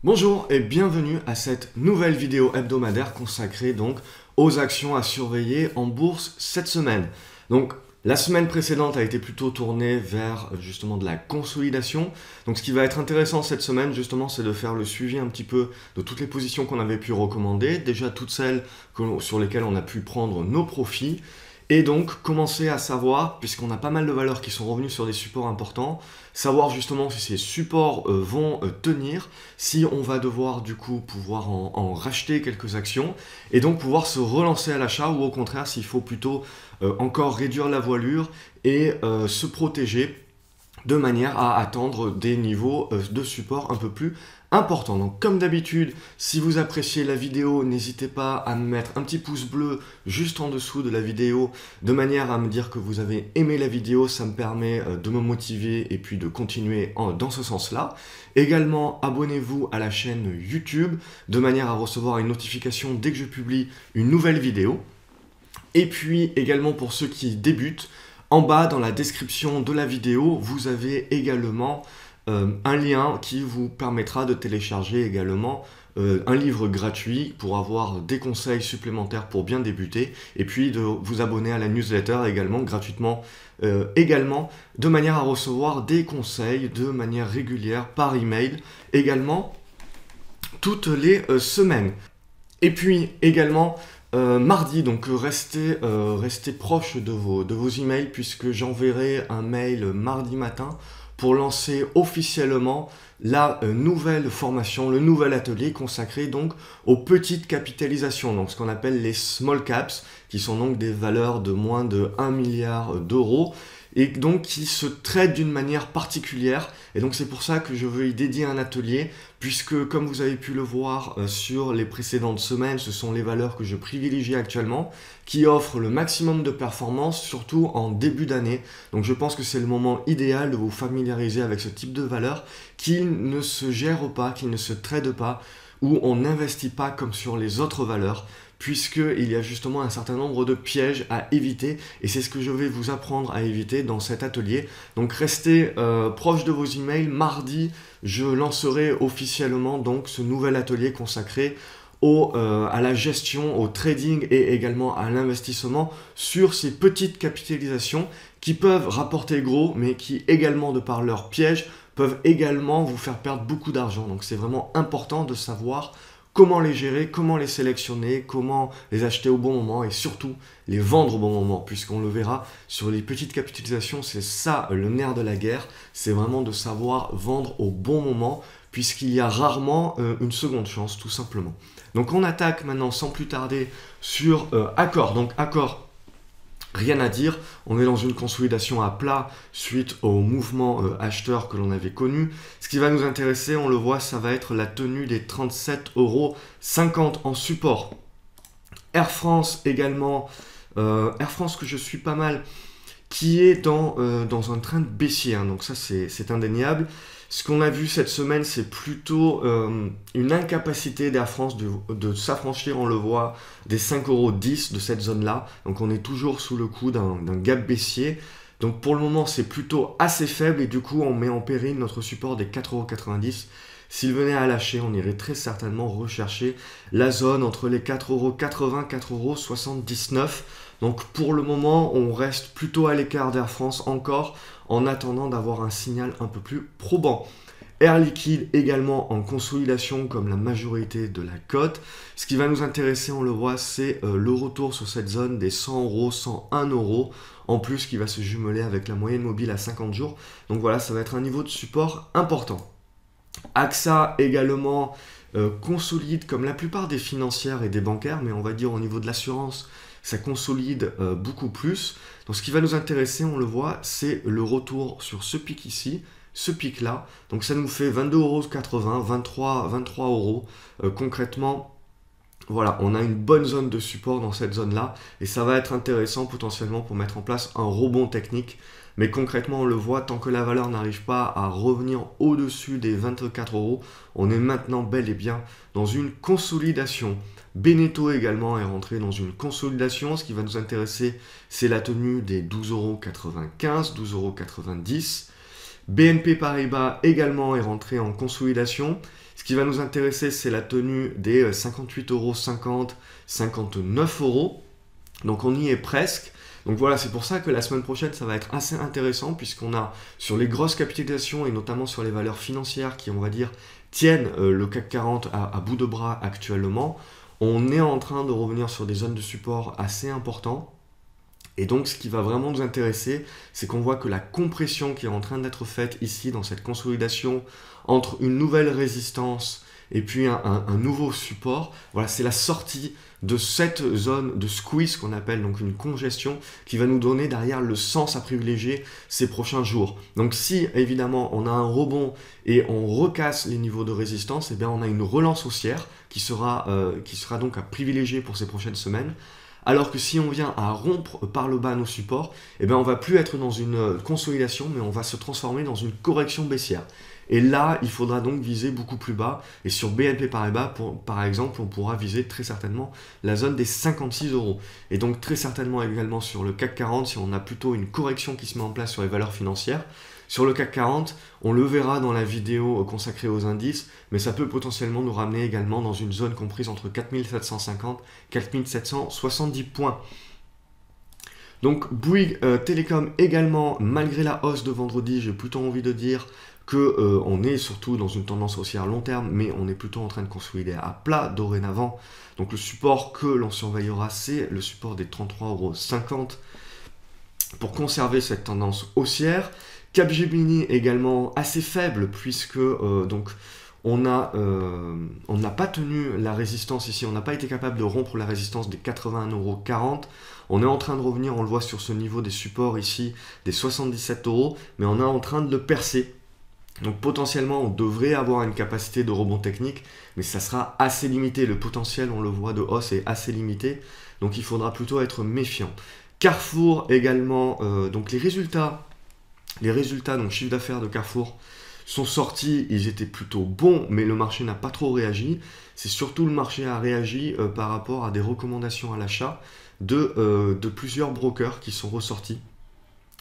Bonjour et bienvenue à cette nouvelle vidéo hebdomadaire consacrée donc aux actions à surveiller en bourse cette semaine. Donc la semaine précédente a été plutôt tournée vers justement de la consolidation. Donc ce qui va être intéressant cette semaine justement, c'est de faire le suivi un petit peu de toutes les positions qu'on avait pu recommander, déjà toutes celles sur lesquelles on a pu prendre nos profits. Et donc commencer à savoir, puisqu'on a pas mal de valeurs qui sont revenues sur des supports importants, savoir justement si ces supports vont tenir, si on va devoir du coup pouvoir en racheter quelques actions, et donc pouvoir se relancer à l'achat, ou au contraire s'il faut plutôt encore réduire la voilure et se protéger de manière à atteindre des niveaux de support un peu plus importants. Donc comme d'habitude, si vous appréciez la vidéo, n'hésitez pas à me mettre un petit pouce bleu juste en dessous de la vidéo, de manière à me dire que vous avez aimé la vidéo, ça me permet de me motiver et puis de continuer dans ce sens-là. Également, abonnez-vous à la chaîne YouTube, de manière à recevoir une notification dès que je publie une nouvelle vidéo. Et puis également pour ceux qui débutent, en bas dans la description de la vidéo, vous avez également un lien qui vous permettra de télécharger également un livre gratuit pour avoir des conseils supplémentaires pour bien débuter et puis de vous abonner à la newsletter également gratuitement de manière à recevoir des conseils de manière régulière par email également toutes les semaines. Et puis également mardi, donc restez proche de vos emails puisque j'enverrai un mail mardi matin pour lancer officiellement la nouvelle formation, le nouvel atelier consacré donc aux petites capitalisations, donc ce qu'on appelle les small caps, qui sont donc des valeurs de moins de 1 milliard d'euros et donc qui se traitent d'une manière particulière. Et donc c'est pour ça que je veux y dédier un atelier, puisque comme vous avez pu le voir sur les précédentes semaines, ce sont les valeurs que je privilégie actuellement, qui offrent le maximum de performance, surtout en début d'année. Donc je pense que c'est le moment idéal de vous familiariser avec ce type de valeurs qui ne se gèrent pas, qui ne se tradent pas, où on n'investit pas comme sur les autres valeurs, puisqu'il y a justement un certain nombre de pièges à éviter, et c'est ce que je vais vous apprendre à éviter dans cet atelier. Donc restez proche de vos emails. Mardi, je lancerai officiellement donc ce nouvel atelier consacré à la gestion, au trading et également à l'investissement sur ces petites capitalisations qui peuvent rapporter gros, mais qui également, de par leurs pièges, peuvent également vous faire perdre beaucoup d'argent. Donc c'est vraiment important de savoir comment les gérer, comment les sélectionner, comment les acheter au bon moment et surtout les vendre au bon moment, puisqu'on le verra sur les petites capitalisations, c'est ça le nerf de la guerre, c'est vraiment de savoir vendre au bon moment, puisqu'il y a rarement une seconde chance, tout simplement. Donc on attaque maintenant sans plus tarder sur Accor. Donc Accor, rien à dire, on est dans une consolidation à plat suite au mouvement acheteur que l'on avait connu. Ce qui va nous intéresser, on le voit, ça va être la tenue des 37,50 € en support. Air France également, Air France que je suis pas mal, qui est dans un train de baissier, hein, donc ça c'est indéniable. Ce qu'on a vu cette semaine, c'est plutôt une incapacité d'Air France de s'affranchir, on le voit, des 5,10 € de cette zone-là. Donc on est toujours sous le coup d'un gap baissier. Donc pour le moment, c'est plutôt assez faible et du coup, on met en péril notre support des 4,90 €. S'il venait à lâcher, on irait très certainement rechercher la zone entre les 4,80 € et 4,79 €. Donc pour le moment, on reste plutôt à l'écart d'Air France encore, en attendant d'avoir un signal un peu plus probant. Air Liquide également en consolidation comme la majorité de la cote. Ce qui va nous intéresser, on le voit, c'est le retour sur cette zone des 100 €, 101 €, en plus qui va se jumeler avec la moyenne mobile à 50 jours. Donc voilà, ça va être un niveau de support important. AXA également consolide comme la plupart des financières et des bancaires, mais on va dire au niveau de l'assurance, ça consolide beaucoup plus. Donc ce qui va nous intéresser, on le voit, c'est le retour sur ce pic ici, ce pic là. Donc ça nous fait 22,80 €, 23 €. Concrètement, voilà, on a une bonne zone de support dans cette zone-là et ça va être intéressant potentiellement pour mettre en place un rebond technique. Mais concrètement, on le voit, tant que la valeur n'arrive pas à revenir au-dessus des 24 €, on est maintenant bel et bien dans une consolidation. Beneteau également est rentré dans une consolidation. Ce qui va nous intéresser, c'est la tenue des 12,95 €, 12,90 €. BNP Paribas également est rentré en consolidation. Ce qui va nous intéresser, c'est la tenue des 58,50 €, 59 €. Donc on y est presque. Donc voilà, c'est pour ça que la semaine prochaine, ça va être assez intéressant puisqu'on a sur les grosses capitalisations et notamment sur les valeurs financières qui, on va dire, tiennent le CAC 40 à bout de bras actuellement, on est en train de revenir sur des zones de support assez importantes. Et donc, ce qui va vraiment nous intéresser, c'est qu'on voit que la compression qui est en train d'être faite ici dans cette consolidation entre une nouvelle résistance et puis un nouveau support, voilà, c'est la sortie de cette zone de squeeze qu'on appelle donc une congestion qui va nous donner derrière le sens à privilégier ces prochains jours. Donc si évidemment on a un rebond et on recasse les niveaux de résistance, eh bien on a une relance haussière qui sera donc à privilégier pour ces prochaines semaines. Alors que si on vient à rompre par le bas nos supports, eh bien on va plus être dans une consolidation, mais on va se transformer dans une correction baissière. Et là, il faudra donc viser beaucoup plus bas. Et sur BNP Paribas, par exemple, on pourra viser très certainement la zone des 56 €. Et donc très certainement également sur le CAC 40, si on a plutôt une correction qui se met en place sur les valeurs financières. Sur le CAC 40, on le verra dans la vidéo consacrée aux indices, mais ça peut potentiellement nous ramener également dans une zone comprise entre 4750 et 4770 points. Donc Bouygues Télécom également, malgré la hausse de vendredi, j'ai plutôt envie de dire qu'on est surtout dans une tendance haussière long terme, mais on est plutôt en train de consolider à plat dorénavant. Donc le support que l'on surveillera, c'est le support des 33,50 € pour conserver cette tendance haussière. Capgemini également assez faible puisque donc on n'a pas tenu la résistance ici, on n'a pas été capable de rompre la résistance des 81,40 €. On est en train de revenir, on le voit sur ce niveau des supports ici, des 77 €, mais on est en train de le percer. Donc potentiellement, on devrait avoir une capacité de rebond technique, mais ça sera assez limité. Le potentiel, on le voit, de hausse est assez limité, donc il faudra plutôt être méfiant. Carrefour également, donc les résultats, donc chiffre d'affaires de Carrefour, sont sortis, ils étaient plutôt bons, mais le marché n'a pas trop réagi. C'est surtout le marché a réagi par rapport à des recommandations à l'achat de plusieurs brokers qui sont ressortis.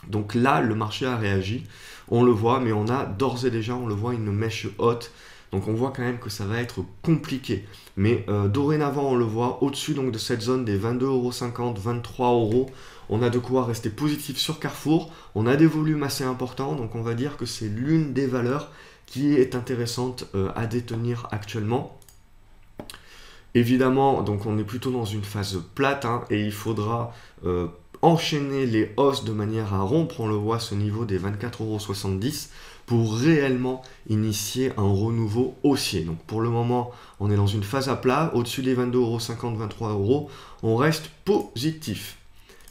Donc là, le marché a réagi, on le voit, mais on a d'ores et déjà, on le voit, une mèche haute. Donc on voit quand même que ça va être compliqué. Mais dorénavant, on le voit, au-dessus donc de cette zone des 22,50 €, 23 €, on a de quoi rester positif sur Carrefour. On a des volumes assez importants, donc on va dire que c'est l'une des valeurs qui est intéressante à détenir actuellement. Évidemment, donc on est plutôt dans une phase plate, hein, et il faudra enchaîner les hausses de manière à rompre, on le voit, ce niveau des 24,70 € pour réellement initier un renouveau haussier. Donc pour le moment, on est dans une phase à plat, au-dessus des 22,50 €, 23 €, on reste positif.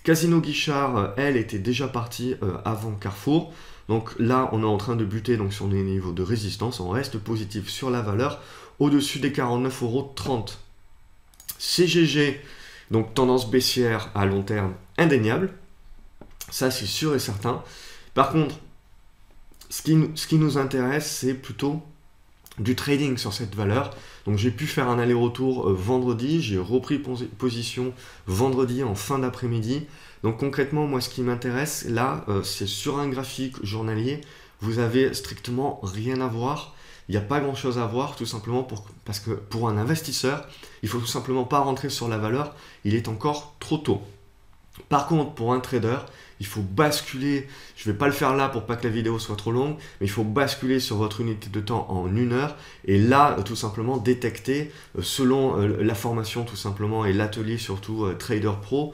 Casino Guichard, elle, était déjà partie avant Carrefour. Donc là, on est en train de buter donc, sur des niveaux de résistance, on reste positif sur la valeur, au-dessus des 49,30 €. CGG, donc tendance baissière à long terme indéniable, ça c'est sûr et certain. Par contre, ce qui nous intéresse, c'est plutôt du trading sur cette valeur. Donc j'ai pu faire un aller-retour vendredi, j'ai repris position vendredi en fin d'après-midi. Donc concrètement, moi ce qui m'intéresse là, c'est sur un graphique journalier, vous avez strictement rien à voir. Il n'y a pas grand chose à voir, tout simplement parce que pour un investisseur, il ne faut tout simplement pas rentrer sur la valeur, il est encore trop tôt. Par contre, pour un trader, il faut basculer, je ne vais pas le faire là pour pas que la vidéo soit trop longue, mais il faut basculer sur votre unité de temps en 1 heure et là, tout simplement détecter, selon la formation tout simplement et l'atelier surtout Trader Pro,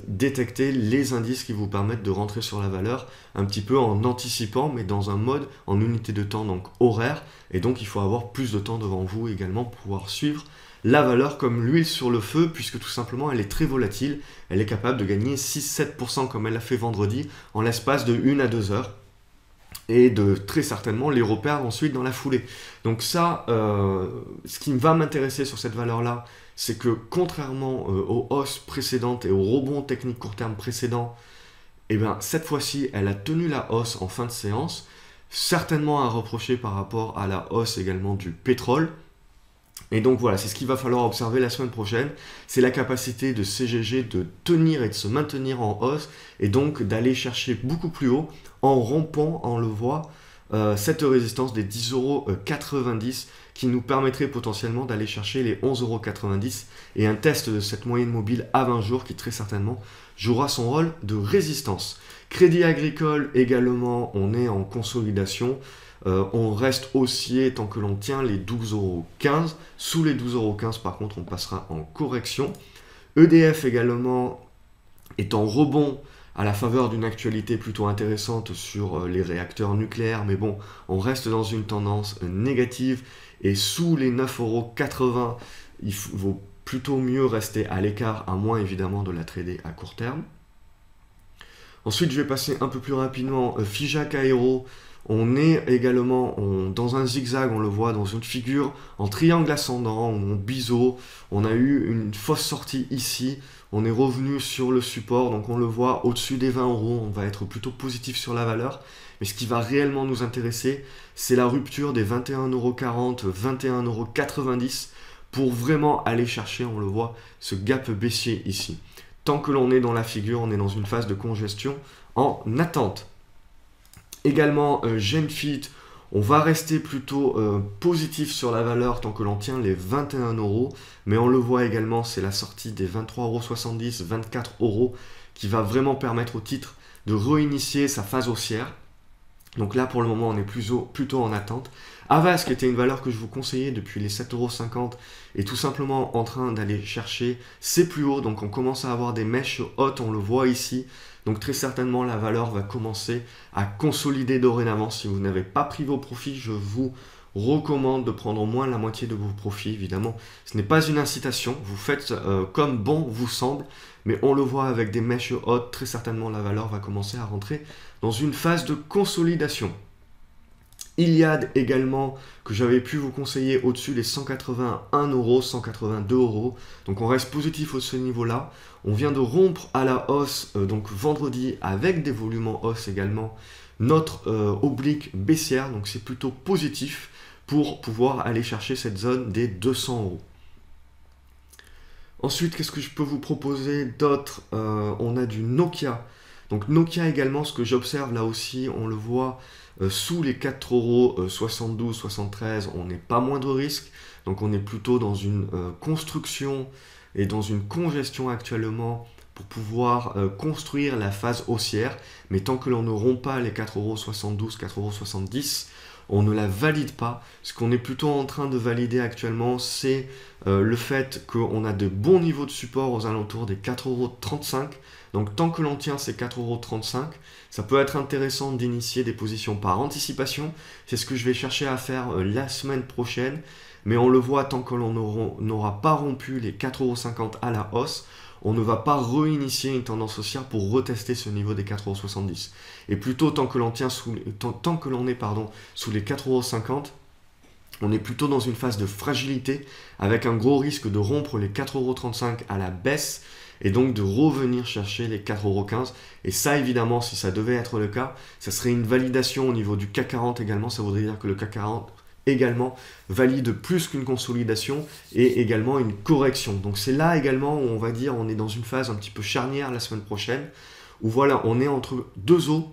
détecter les indices qui vous permettent de rentrer sur la valeur un petit peu en anticipant, mais dans un mode en unité de temps donc horaire, et donc il faut avoir plus de temps devant vous également pour pouvoir suivre la valeur comme l'huile sur le feu, puisque tout simplement elle est très volatile, elle est capable de gagner 6-7% comme elle l'a fait vendredi en l'espace de 1 à 2 heures, et de très certainement les repères ensuite dans la foulée. Donc ça, ce qui va m'intéresser sur cette valeur-là, c'est que contrairement aux hausses précédentes et aux rebonds techniques court terme précédents, eh bien, cette fois-ci, elle a tenu la hausse en fin de séance, certainement à reprocher par rapport à la hausse également du pétrole. Et donc voilà, c'est ce qu'il va falloir observer la semaine prochaine, c'est la capacité de CGG de tenir et de se maintenir en hausse, et donc d'aller chercher beaucoup plus haut en rompant, on le voit, cette résistance des 10,90 € qui nous permettrait potentiellement d'aller chercher les 11,90 € et un test de cette moyenne mobile à 20 jours qui très certainement jouera son rôle de résistance. Crédit Agricole également, on est en consolidation. On reste haussier tant que l'on tient les 12,15 €. Sous les 12,15 € par contre, on passera en correction. EDF également est en rebond à la faveur d'une actualité plutôt intéressante sur les réacteurs nucléaires. Mais bon, on reste dans une tendance négative. Et sous les 9,80 €, il vaut plutôt mieux rester à l'écart, à moins évidemment de la trader à court terme. Ensuite, je vais passer un peu plus rapidement. Figeac Aéro, on est également dans un zigzag, on le voit dans une figure en triangle ascendant, en biseau. On a eu une fausse sortie ici, on est revenu sur le support, donc on le voit au-dessus des 20 €, on va être plutôt positif sur la valeur. Mais ce qui va réellement nous intéresser, c'est la rupture des 21,40 €, 21,90 € pour vraiment aller chercher, on le voit, ce gap baissier ici. Tant que l'on est dans la figure, on est dans une phase de congestion en attente. Également, Genfit, on va rester plutôt positif sur la valeur tant que l'on tient les 21 €. Mais on le voit également, c'est la sortie des 23,70 €, 24 € qui va vraiment permettre au titre de réinitier sa phase haussière. Donc là, pour le moment, on est plutôt en attente. Havas, qui était une valeur que je vous conseillais depuis les 7,50 €, est tout simplement en train d'aller chercher ses plus hauts. Donc on commence à avoir des mèches hautes, on le voit ici. Donc très certainement, la valeur va commencer à consolider dorénavant. Si vous n'avez pas pris vos profits, je vous recommande de prendre au moins la moitié de vos profits. Évidemment, ce n'est pas une incitation. Vous faites comme bon vous semble. Mais on le voit avec des mèches hautes, très certainement la valeur va commencer à rentrer dans une phase de consolidation. Iliad également, que j'avais pu vous conseiller au-dessus des 181 €, 182 €. Donc on reste positif à ce niveau-là. On vient de rompre à la hausse, donc vendredi, avec des volumes en hausse également, notre oblique baissière. Donc c'est plutôt positif pour pouvoir aller chercher cette zone des 200 €. Ensuite, qu'est-ce que je peux vous proposer d'autre? On a du Nokia. Donc Nokia également, ce que j'observe là aussi, on le voit sous les 4,72 €, 73 €, on n'est pas moins de risque. Donc on est plutôt dans une construction et dans une congestion actuellement pour pouvoir construire la phase haussière. Mais tant que l'on ne rompt pas les 4,72 €, 4,70 €, on ne la valide pas. Ce qu'on est plutôt en train de valider actuellement, c'est le fait qu'on a de bons niveaux de support aux alentours des 4,35 €. Donc tant que l'on tient ces 4,35 €, ça peut être intéressant d'initier des positions par anticipation. C'est ce que je vais chercher à faire la semaine prochaine. Mais on le voit, tant que l'on n'aura pas rompu les 4,50 € à la hausse, on ne va pas réinitier une tendance haussière pour retester ce niveau des 4,70 €. Et plutôt, tant que l'on est sous les 4,50 €, on est plutôt dans une phase de fragilité avec un gros risque de rompre les 4,35 € à la baisse et donc de revenir chercher les 4,15 €. Et ça, évidemment, si ça devait être le cas, ça serait une validation au niveau du CAC 40 également. Ça voudrait dire que le CAC 40 également valide plus qu'une consolidation et également une correction. Donc c'est là également où on va dire on est dans une phase un petit peu charnière la semaine prochaine, où voilà, on est entre deux eaux,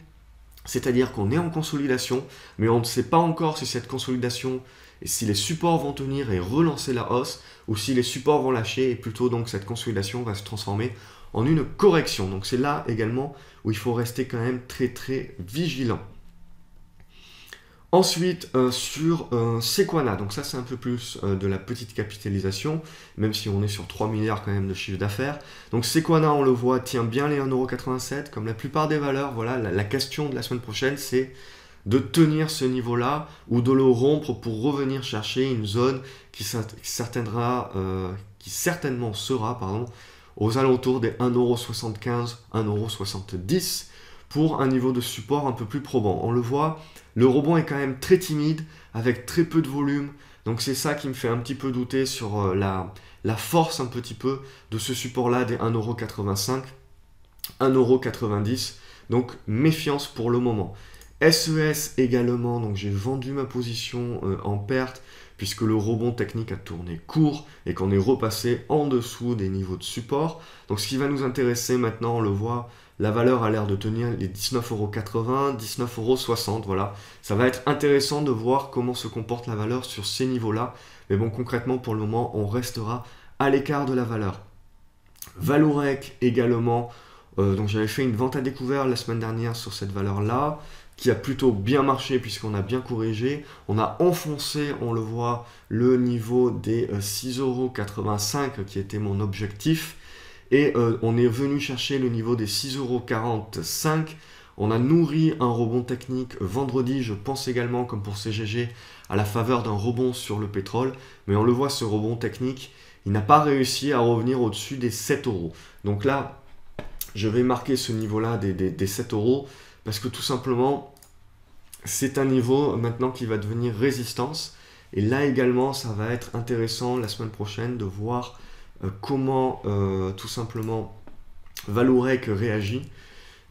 c'est-à-dire qu'on est en consolidation, mais on ne sait pas encore si cette consolidation et si les supports vont tenir et relancer la hausse, ou si les supports vont lâcher et plutôt donc cette consolidation va se transformer en une correction. Donc c'est là également où il faut rester quand même très très vigilant. Ensuite, sur Sequana, donc ça c'est un peu plus de la petite capitalisation, même si on est sur 3 milliards quand même de chiffre d'affaires. Donc Sequana, on le voit, tient bien les 1,87 €, comme la plupart des valeurs. Voilà, la question de la semaine prochaine, c'est de tenir ce niveau-là ou de le rompre pour revenir chercher une zone qui certainement sera aux alentours des 1,75 €, 1,70 € pour un niveau de support un peu plus probant. On le voit, le rebond est quand même très timide, avec très peu de volume. Donc c'est ça qui me fait un petit peu douter sur la force un petit peu de ce support-là des 1,85 €, 1,90 €. Donc méfiance pour le moment. SES également, donc j'ai vendu ma position en perte puisque le rebond technique a tourné court et qu'on est repassé en dessous des niveaux de support. Donc ce qui va nous intéresser maintenant, on le voit, La valeur a l'air de tenir les 19,80 €, 19,60 €, voilà. Ça va être intéressant de voir comment se comporte la valeur sur ces niveaux-là. Mais bon, concrètement, pour le moment, on restera à l'écart de la valeur. Valorec également, donc j'avais fait une vente à découvert la semaine dernière sur cette valeur-là, qui a plutôt bien marché puisqu'on a bien corrigé. On a enfoncé, on le voit, le niveau des 6,85 € qui était mon objectif. Et on est venu chercher le niveau des 6,45 €. On a nourri un rebond technique vendredi, je pense également, comme pour CGG, à la faveur d'un rebond sur le pétrole. Mais on le voit, ce rebond technique, il n'a pas réussi à revenir au-dessus des 7 €. Donc là, je vais marquer ce niveau-là des 7 € parce que tout simplement, c'est un niveau maintenant qui va devenir résistance. Et là également, ça va être intéressant la semaine prochaine de voir comment tout simplement Valorec réagit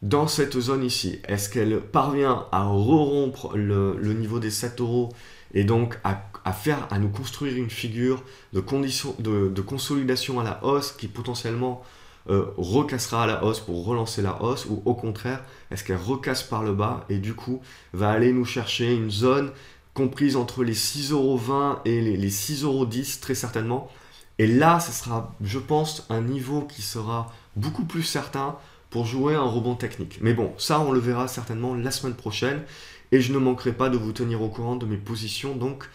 dans cette zone ici. Est-ce qu'elle parvient à re-rompre le niveau des 7 € et donc à nous construire une figure de consolidation à la hausse qui potentiellement recassera à la hausse pour relancer la hausse, ou au contraire, est-ce qu'elle recasse par le bas et du coup va aller nous chercher une zone comprise entre les 6,20 € et les 6,10 € très certainement. Et là, ce sera, je pense, un niveau qui sera beaucoup plus certain pour jouer un rebond technique. Mais bon, ça, on le verra certainement la semaine prochaine. Et je ne manquerai pas de vous tenir au courant de mes positions, donc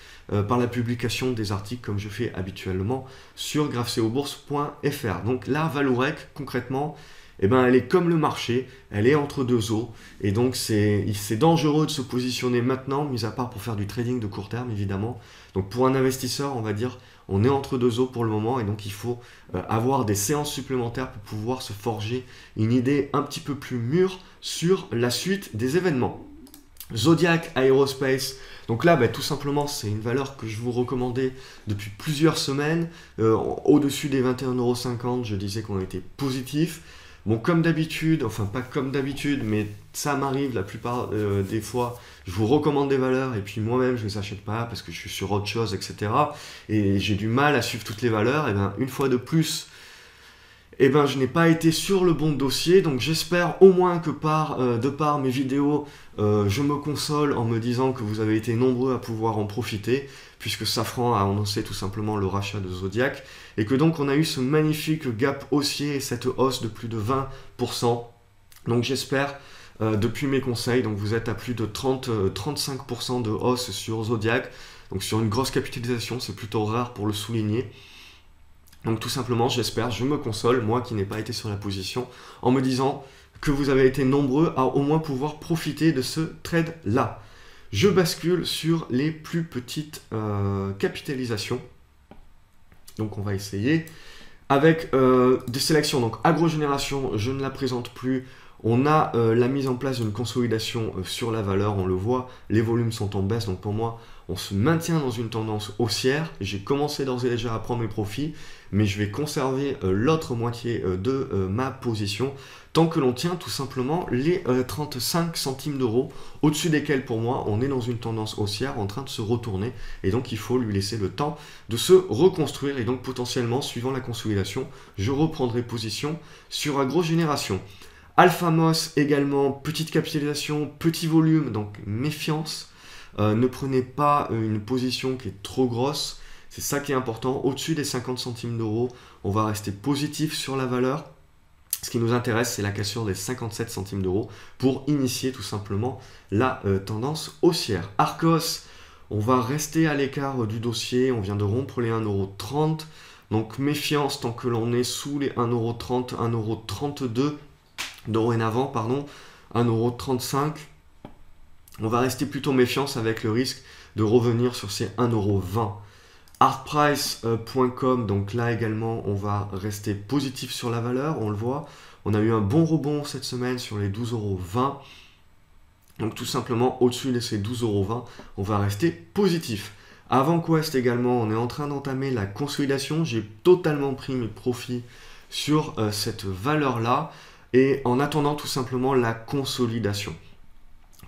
par la publication des articles comme je fais habituellement sur graphceobourse.fr. Donc là, Valorec, concrètement, eh ben, elle est comme le marché, elle est entre deux eaux. Et donc, c'est dangereux de se positionner maintenant, mis à part pour faire du trading de court terme, évidemment. Donc, pour un investisseur, on va dire, on est entre deux eaux pour le moment. Et donc, il faut avoir des séances supplémentaires pour pouvoir se forger une idée un petit peu plus mûre sur la suite des événements. Zodiac Aerospace, donc là, tout simplement, c'est une valeur que je vous recommandais depuis plusieurs semaines. Au-dessus des 21,50 €, je disais qu'on était positif. Bon, comme d'habitude, enfin pas comme d'habitude, mais ça m'arrive la plupart des fois, je vous recommande des valeurs et puis moi-même je ne les achète pas parce que je suis sur autre chose, etc. Et j'ai du mal à suivre toutes les valeurs. Et bien, une fois de plus, je n'ai pas été sur le bon dossier, donc j'espère au moins que de par mes vidéos, je me console en me disant que vous avez été nombreux à pouvoir en profiter, puisque Safran a annoncé tout simplement le rachat de Zodiac, et que donc on a eu ce magnifique gap haussier et cette hausse de plus de 20%. Donc j'espère, depuis mes conseils, donc vous êtes à plus de 35% de hausse sur Zodiac, donc sur une grosse capitalisation, c'est plutôt rare pour le souligner. Donc tout simplement, j'espère, je me console, moi qui n'ai pas été sur la position, en me disant que vous avez été nombreux à au moins pouvoir profiter de ce trade-là. Je bascule sur les plus petites capitalisations. Donc on va essayer. Avec des sélections, donc agrogénération, je ne la présente plus. On a la mise en place d'une consolidation sur la valeur, on le voit, les volumes sont en baisse, donc pour moi, on se maintient dans une tendance haussière. J'ai commencé d'ores et déjà à prendre mes profits, mais je vais conserver l'autre moitié de ma position tant que l'on tient tout simplement les 35 centimes d'euros, au-dessus desquels pour moi, on est dans une tendance haussière en train de se retourner, et donc il faut lui laisser le temps de se reconstruire, et donc potentiellement, suivant la consolidation, je reprendrai position sur agrogénération. Alphamos également, petite capitalisation, petit volume, donc méfiance. Ne prenez pas une position qui est trop grosse, c'est ça qui est important. Au-dessus des 50 centimes d'euros, on va rester positif sur la valeur. Ce qui nous intéresse, c'est la cassure des 57 centimes d'euros pour initier tout simplement la tendance haussière. Arcos, on va rester à l'écart du dossier, on vient de rompre les 1,30 €. Donc méfiance tant que l'on est sous les 1,30 €, 1,32 € dorénavant, pardon, 1,35 €. On va rester plutôt méfiance avec le risque de revenir sur ces 1,20 €. Artprice.com, donc là également, on va rester positif sur la valeur, on le voit. On a eu un bon rebond cette semaine sur les 12,20 €. Donc tout simplement, au-dessus de ces 12,20 €, on va rester positif. AvantQuest également, on est en train d'entamer la consolidation. J'ai totalement pris mes profits sur cette valeur-là et en attendant tout simplement la consolidation.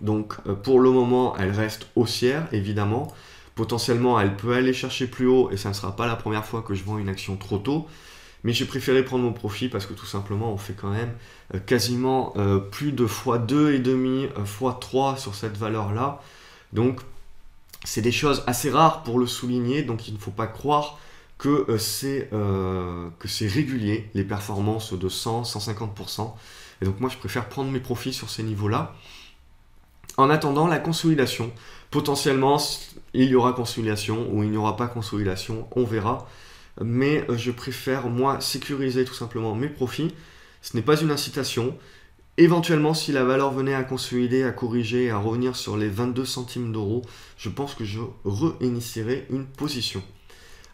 Donc pour le moment, elle reste haussière, évidemment. Potentiellement, elle peut aller chercher plus haut et ça ne sera pas la première fois que je vends une action trop tôt. mais j'ai préféré prendre mon profit parce que tout simplement on fait quand même quasiment plus de x2,5, x3 sur cette valeur-là. Donc c'est des choses assez rares pour le souligner, donc il ne faut pas croire que c'est régulier, les performances de 100, 150%. Et donc moi je préfère prendre mes profits sur ces niveaux-là. En attendant la consolidation, potentiellement il y aura consolidation ou il n'y aura pas consolidation, on verra. Mais je préfère moi sécuriser tout simplement mes profits. Ce n'est pas une incitation. Éventuellement, si la valeur venait à consolider, à corriger, à revenir sur les 22 centimes d'euros, je pense que je réinitierai une position.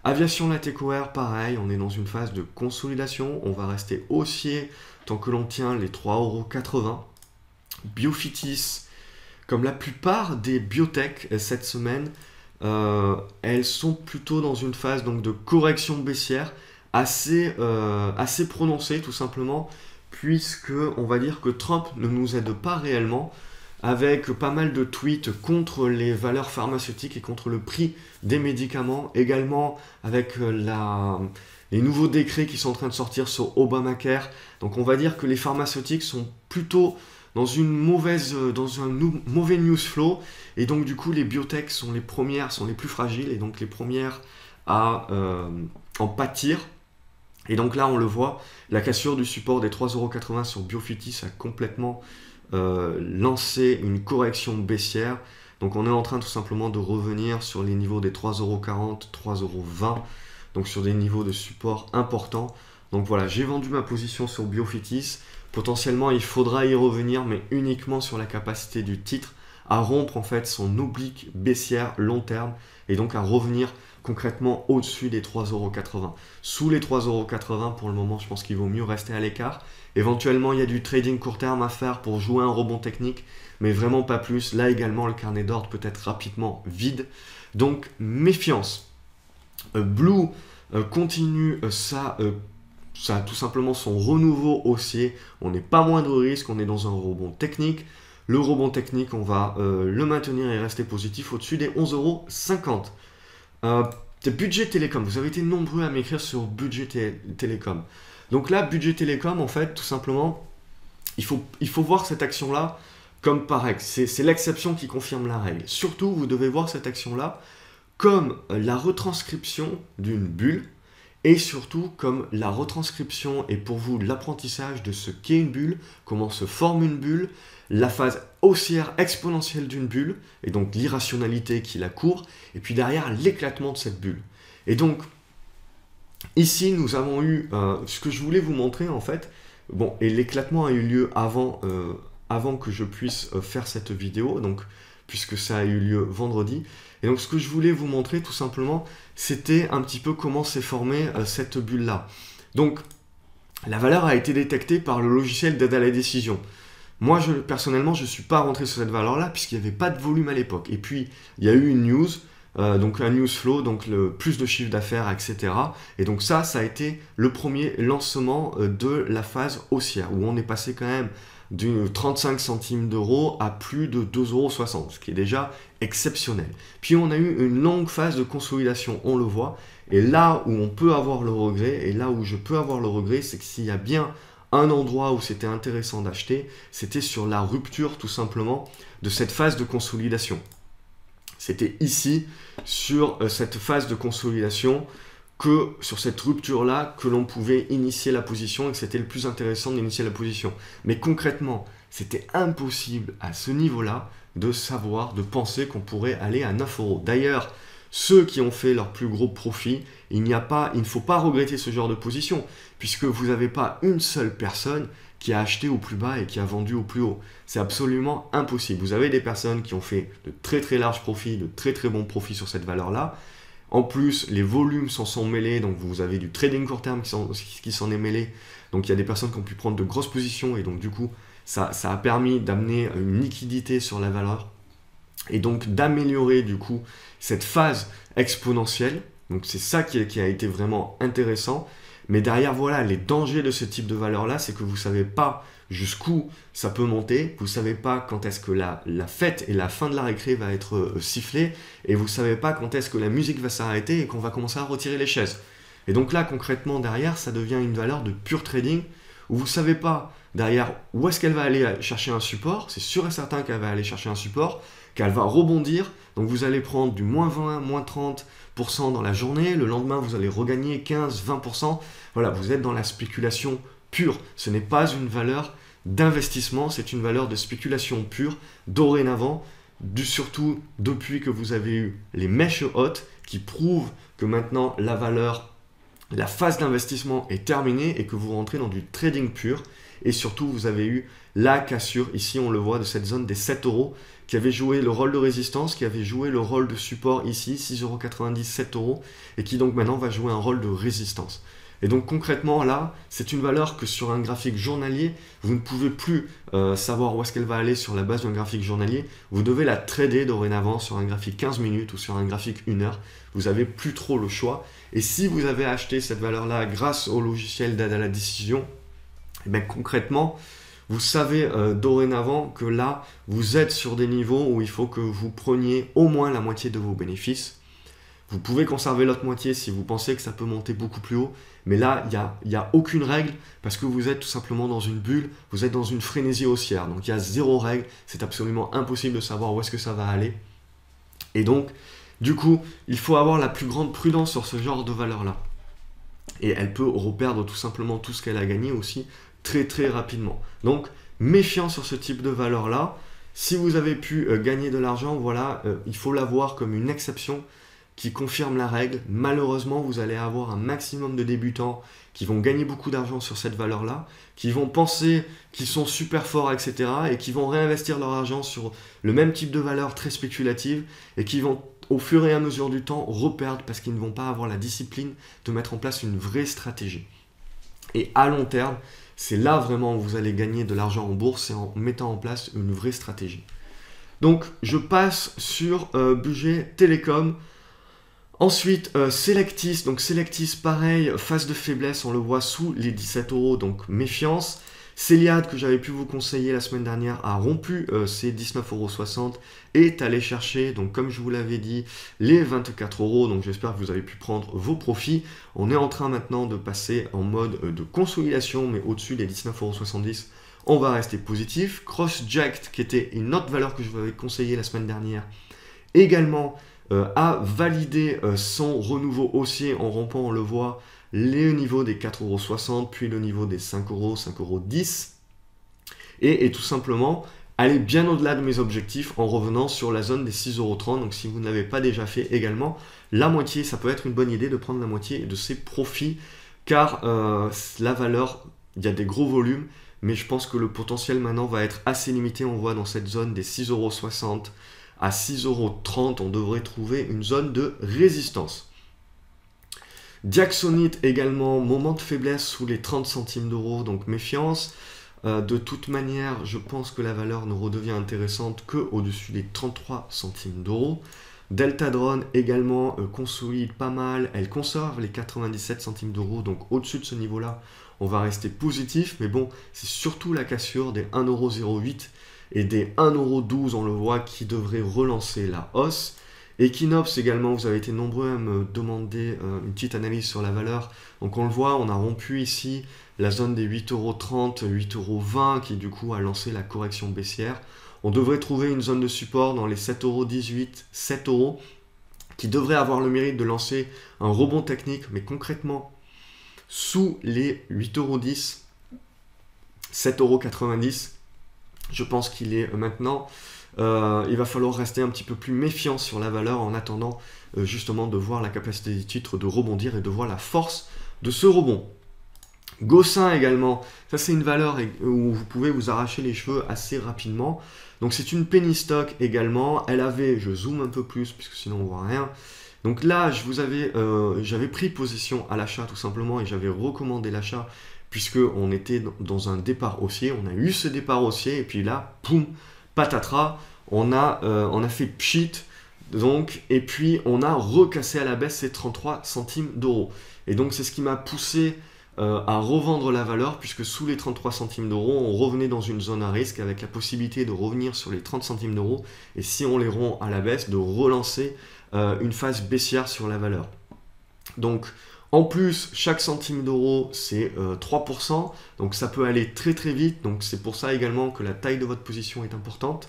Aviation Latécoère, pareil, on est dans une phase de consolidation. On va rester haussier tant que l'on tient les 3,80 €. Biofitis, comme la plupart des biotech cette semaine, elles sont plutôt dans une phase donc, de correction baissière assez prononcée tout simplement, puisque on va dire que Trump ne nous aide pas réellement, avec pas mal de tweets contre les valeurs pharmaceutiques et contre le prix des médicaments, également avec les nouveaux décrets qui sont en train de sortir sur Obamacare. Donc on va dire que les pharmaceutiques sont plutôt dans un mauvais news flow, et donc du coup les biotech sont les premières, sont les plus fragiles, et donc les premières à en pâtir. Et donc là on le voit, la cassure du support des 3,80 € sur Biofitis a complètement lancé une correction baissière. Donc on est en train tout simplement de revenir sur les niveaux des 3,40 €, 3,20 €, donc sur des niveaux de support importants. Donc voilà, j'ai vendu ma position sur Biofitis. Potentiellement, il faudra y revenir, mais uniquement sur la capacité du titre à rompre en fait son oblique baissière long terme et donc à revenir concrètement au-dessus des 3,80 €. Sous les 3,80 € pour le moment, je pense qu'il vaut mieux rester à l'écart. Éventuellement, il y a du trading court terme à faire pour jouer un rebond technique, mais vraiment pas plus. Là également, le carnet d'ordre peut être rapidement vide. Donc, méfiance. Blue continue ça a tout simplement son renouveau haussier. On n'est pas moins de risque, on est dans un rebond technique. Le rebond technique, on va le maintenir et rester positif au-dessus des 11,50 €. Budget Télécom, vous avez été nombreux à m'écrire sur Budget Télécom. Donc là, Budget Télécom, en fait, tout simplement, il faut voir cette action-là comme par règle. C'est l'exception qui confirme la règle. Surtout, vous devez voir cette action-là comme la retranscription d'une bulle, et surtout comme la retranscription et pour vous l'apprentissage de ce qu'est une bulle, comment se forme une bulle, la phase haussière exponentielle d'une bulle, et donc l'irrationalité qui la court, et puis derrière l'éclatement de cette bulle. Et donc, ici nous avons eu ce que je voulais vous montrer en fait, bon, et l'éclatement a eu lieu avant que je puisse faire cette vidéo, donc puisque ça a eu lieu vendredi. Et donc ce que je voulais vous montrer tout simplement, c'était un petit peu comment s'est formée cette bulle-là. Donc la valeur a été détectée par le logiciel d'aide à la décision. Moi, personnellement, je ne suis pas rentré sur cette valeur-là puisqu'il n'y avait pas de volume à l'époque. Et puis, il y a eu une news, donc un news flow, donc le plus de chiffre d'affaires, etc. Et donc ça a été le premier lancement de la phase haussière, où on est passé quand même de 35 centimes d'euros à plus de 2,60 €, ce qui est déjà exceptionnel. Puis on a eu une longue phase de consolidation, on le voit, et là où on peut avoir le regret, et là où je peux avoir le regret, c'est que s'il y a bien un endroit où c'était intéressant d'acheter, c'était sur la rupture tout simplement de cette phase de consolidation. C'était ici, sur cette phase de consolidation, que sur cette rupture-là, que l'on pouvait initier la position et que c'était le plus intéressant d'initier la position. Mais concrètement, c'était impossible à ce niveau-là de savoir, de penser qu'on pourrait aller à 9 €. D'ailleurs, ceux qui ont fait leur plus gros profit, il ne faut pas regretter ce genre de position, puisque vous n'avez pas une seule personne qui a acheté au plus bas et qui a vendu au plus haut. C'est absolument impossible. Vous avez des personnes qui ont fait de très très larges profits, de très très bons profits sur cette valeur-là. En plus, les volumes s'en sont mêlés, donc vous avez du trading court terme qui s'en est mêlé. Donc il y a des personnes qui ont pu prendre de grosses positions et donc du coup, ça a permis d'amener une liquidité sur la valeur et donc d'améliorer du coup cette phase exponentielle. Donc c'est ça qui a été vraiment intéressant. Mais derrière, voilà, les dangers de ce type de valeur-là, c'est que vous ne savez pas jusqu'où ça peut monter, vous ne savez pas quand est-ce que la fête et la fin de la récré va être sifflée, et vous ne savez pas quand est-ce que la musique va s'arrêter et qu'on va commencer à retirer les chaises. Et donc là, concrètement, derrière, ça devient une valeur de pure trading où vous ne savez pas derrière où est-ce qu'elle va aller chercher un support. C'est sûr et certain qu'elle va aller chercher un support, qu'elle va rebondir. Donc vous allez prendre du moins 20, moins 30% dans la journée. Le lendemain, vous allez regagner 15, 20%. Voilà, vous êtes dans la spéculation pure. Ce n'est pas une valeur d'investissement, c'est une valeur de spéculation pure. Dorénavant, surtout depuis que vous avez eu les mèches hautes qui prouvent que maintenant la phase d'investissement est terminée et que vous rentrez dans du trading pur. Et surtout, vous avez eu la cassure, ici on le voit, de cette zone des 7 euros qui avait joué le rôle de résistance, qui avait joué le rôle de support ici, 6,90 €, 7 euros, et qui donc maintenant va jouer un rôle de résistance. Et donc concrètement là, c'est une valeur que sur un graphique journalier, vous ne pouvez plus savoir où est-ce qu'elle va aller sur la base d'un graphique journalier. Vous devez la trader dorénavant sur un graphique 15 minutes ou sur un graphique 1 heure. Vous n'avez plus trop le choix. Et si vous avez acheté cette valeur-là grâce au logiciel d'aide à la décision, et bien concrètement, vous savez dorénavant que là, vous êtes sur des niveaux où il faut que vous preniez au moins la moitié de vos bénéfices. Vous pouvez conserver l'autre moitié si vous pensez que ça peut monter beaucoup plus haut. Mais là, il n'y a aucune règle parce que vous êtes tout simplement dans une bulle, vous êtes dans une frénésie haussière. Donc il y a zéro règle, c'est absolument impossible de savoir où est-ce que ça va aller. Et donc, du coup, il faut avoir la plus grande prudence sur ce genre de valeur-là. Et elle peut reperdre tout simplement tout ce qu'elle a gagné aussi très très rapidement. Donc, méfiant sur ce type de valeur-là. Si vous avez pu gagner de l'argent, voilà, il faut l'avoir comme une exception qui confirme la règle. Malheureusement, vous allez avoir un maximum de débutants qui vont gagner beaucoup d'argent sur cette valeur-là, qui vont penser qu'ils sont super forts, etc. et qui vont réinvestir leur argent sur le même type de valeur très spéculative et qui vont, au fur et à mesure du temps, reperdre parce qu'ils ne vont pas avoir la discipline de mettre en place une vraie stratégie. Et à long terme, c'est là vraiment où vous allez gagner de l'argent en bourse, c'est en mettant en place une vraie stratégie. Donc, je passe sur budget télécom. Ensuite, Selectis, donc Selectis pareil, phase de faiblesse, on le voit sous les 17 euros, donc méfiance. Céliade, que j'avais pu vous conseiller la semaine dernière, a rompu ses 19,60 € et est allé chercher, donc comme je vous l'avais dit, les 24 euros. Donc j'espère que vous avez pu prendre vos profits. On est en train maintenant de passer en mode de consolidation, mais au-dessus des 19,70 €, on va rester positif. Crossjacked, qui était une autre valeur que je vous avais conseillée la semaine dernière, également a validé son renouveau haussier en rompant, on le voit, le niveau des 4,60 €, puis le niveau des 5 €, 5,10 €, et tout simplement aller bien au-delà de mes objectifs en revenant sur la zone des 6,30 €. Donc si vous ne l'avez pas déjà fait également, la moitié, ça peut être une bonne idée de prendre la moitié de ses profits, car la valeur, il y a des gros volumes, mais je pense que le potentiel maintenant va être assez limité. On voit dans cette zone des 6,60 € à 6,30 €, on devrait trouver une zone de résistance. Diaxonite également, moment de faiblesse sous les 30 centimes d'euros, donc méfiance. De toute manière, je pense que la valeur ne redevient intéressante qu'au-dessus des 33 centimes d'euros. Deltadrone également consolide pas mal, elle conserve les 97 centimes d'euros, donc au-dessus de ce niveau-là, on va rester positif, mais bon, c'est surtout la cassure des 1,08 € et des 1,12 €, on le voit, qui devrait relancer la hausse. Equinox également, vous avez été nombreux à me demander une petite analyse sur la valeur. Donc on le voit, on a rompu ici la zone des 8,30 €, 8,20 € qui du coup a lancé la correction baissière. On devrait trouver une zone de support dans les 7,18 €, 7 € qui devrait avoir le mérite de lancer un rebond technique, mais concrètement sous les 8,10 €, 7,90 €. Je pense qu'il est maintenant, il va falloir rester un petit peu plus méfiant sur la valeur en attendant justement de voir la capacité des titres de rebondir et de voir la force de ce rebond. Gossin également, ça c'est une valeur où vous pouvez vous arracher les cheveux assez rapidement. Donc c'est une penny stock également, elle avait, je zoome un peu plus puisque sinon on voit rien. Donc là, j'avais pris position à l'achat tout simplement et j'avais recommandé l'achat, puisqu'on était dans un départ haussier, on a eu ce départ haussier, et puis là, poum, patatras, on a fait pchit, donc, et puis on a recassé à la baisse ces 33 centimes d'euros. Et donc c'est ce qui m'a poussé à revendre la valeur, puisque sous les 33 centimes d'euros, on revenait dans une zone à risque, avec la possibilité de revenir sur les 30 centimes d'euros, et si on les rompt à la baisse, de relancer une phase baissière sur la valeur. Donc, en plus, chaque centime d'euro, c'est 3%. Donc, ça peut aller très très vite. Donc, c'est pour ça également que la taille de votre position est importante.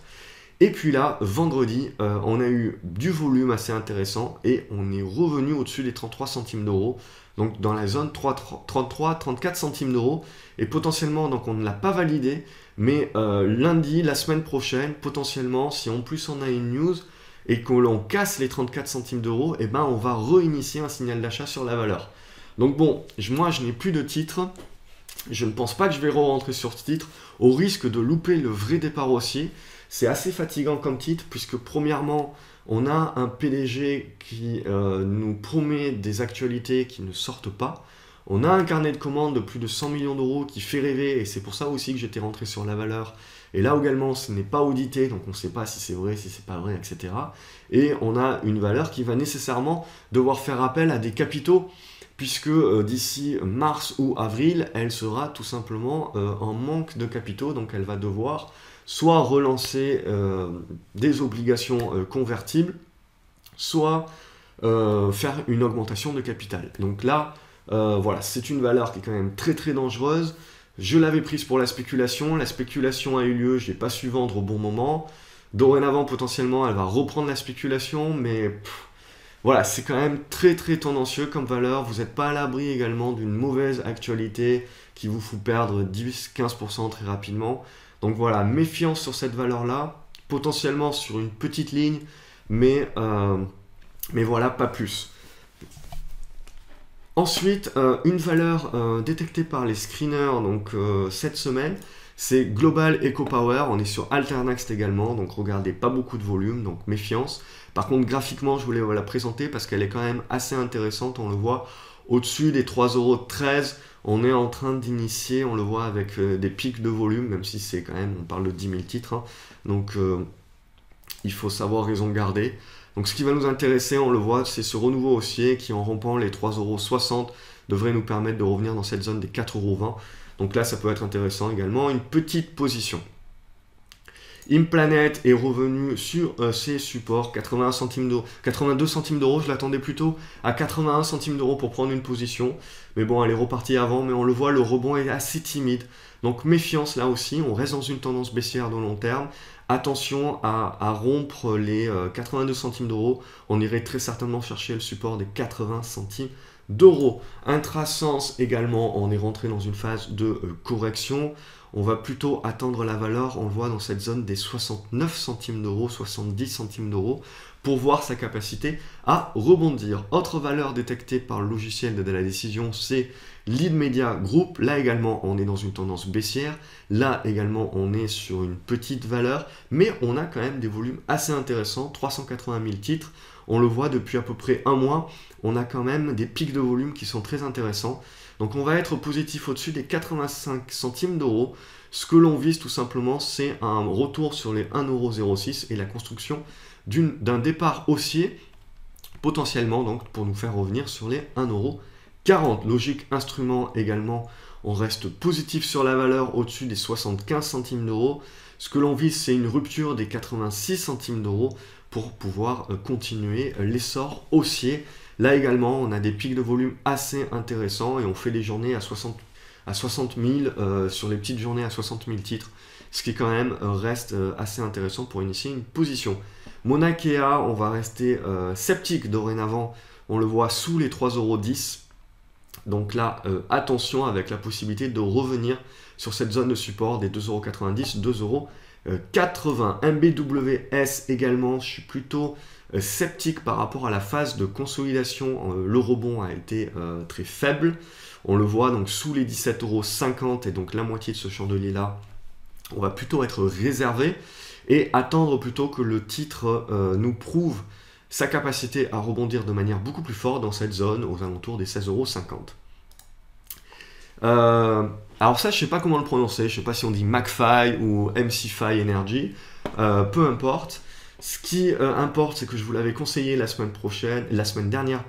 Et puis là, vendredi, on a eu du volume assez intéressant et on est revenu au-dessus des 33 centimes d'euros. Donc dans la zone 33-34 centimes d'euros. Et potentiellement, donc on ne l'a pas validé, mais lundi, la semaine prochaine, potentiellement, si en plus on a une news et que l'on casse les 34 centimes d'euros, eh ben on va réinitier un signal d'achat sur la valeur. Donc bon, moi je n'ai plus de titre. Je ne pense pas que je vais re-rentrer sur ce titre au risque de louper le vrai départ haussier. C'est assez fatigant comme titre puisque premièrement, on a un PDG qui nous promet des actualités qui ne sortent pas. On a un carnet de commandes de plus de 100 millions d'euros qui fait rêver et c'est pour ça aussi que j'étais rentré sur la valeur. Et là également, ce n'est pas audité, donc on ne sait pas si c'est vrai, si c'est pas vrai, etc. Et on a une valeur qui va nécessairement devoir faire appel à des capitaux puisque d'ici mars ou avril, elle sera tout simplement en manque de capitaux, donc elle va devoir soit relancer des obligations convertibles, soit faire une augmentation de capital. Donc là, voilà, c'est une valeur qui est quand même très très dangereuse. Je l'avais prise pour la spéculation a eu lieu, je n'ai pas su vendre au bon moment. Dorénavant, potentiellement, elle va reprendre la spéculation, mais voilà, c'est quand même très très tendancieux comme valeur. Vous n'êtes pas à l'abri également d'une mauvaise actualité qui vous fout perdre 10-15% très rapidement. Donc voilà, méfiance sur cette valeur-là, potentiellement sur une petite ligne, mais voilà, pas plus. Ensuite, une valeur détectée par les screeners donc, cette semaine, c'est Global Eco Power. On est sur Alternax également, donc regardez, pas beaucoup de volume, donc méfiance. Par contre, graphiquement, je voulais la présenter parce qu'elle est quand même assez intéressante. On le voit au-dessus des 3,13 €. On est en train d'initier, on le voit avec des pics de volume, même si c'est quand même, on parle de 10 000 titres. Hein. Donc, il faut savoir raison garder. Donc, ce qui va nous intéresser, on le voit, c'est ce renouveau haussier qui, en rompant les 3,60 €, devrait nous permettre de revenir dans cette zone des 4,20 €. Donc là, ça peut être intéressant également. Une petite position. Implanet est revenu sur ses supports, 82 centimes d'euros, je l'attendais plutôt à 81 centimes d'euros pour prendre une position. Mais bon, elle est repartie avant, mais on le voit, le rebond est assez timide. Donc méfiance là aussi, on reste dans une tendance baissière de long terme. Attention à rompre les 82 centimes d'euros, on irait très certainement chercher le support des 80 centimes d'euros. Intrasens également, on est rentré dans une phase de correction. On va plutôt attendre la valeur, on le voit dans cette zone des 69 centimes d'euros, 70 centimes d'euros, pour voir sa capacité à rebondir. Autre valeur détectée par le logiciel de la décision, c'est Lead Media Group. Là également, on est dans une tendance baissière. Là également, on est sur une petite valeur, mais on a quand même des volumes assez intéressants, 380 000 titres. On le voit depuis à peu près un mois, on a quand même des pics de volume qui sont très intéressants. Donc on va être positif au-dessus des 85 centimes d'euros. Ce que l'on vise tout simplement, c'est un retour sur les 1,06 € et la construction d'un départ haussier, potentiellement donc pour nous faire revenir sur les 1,40 €. Logique instrument également, on reste positif sur la valeur au-dessus des 75 centimes d'euros. Ce que l'on vise, c'est une rupture des 86 centimes d'euros pour pouvoir continuer l'essor haussier. Là également, on a des pics de volume assez intéressants et on fait des journées à 60 000, sur les petites journées à 60 000 titres, ce qui quand même reste assez intéressant pour initier une position. Monakea, on va rester sceptique dorénavant, on le voit sous les 3,10 €. Donc là, attention avec la possibilité de revenir sur cette zone de support des 2,90 €, 2,80 €. MBWS également, je suis plutôt sceptique par rapport à la phase de consolidation. Le rebond a été très faible. On le voit donc sous les 17,50 € et donc la moitié de ce chandelier là. On va plutôt être réservé et attendre plutôt que le titre nous prouve sa capacité à rebondir de manière beaucoup plus forte dans cette zone aux alentours des 16,50 €. Alors ça, je ne sais pas comment le prononcer, je ne sais pas si on dit McFi ou MCFi Energy, peu importe. Ce qui importe, c'est que je vous l'avais conseillé la semaine dernière,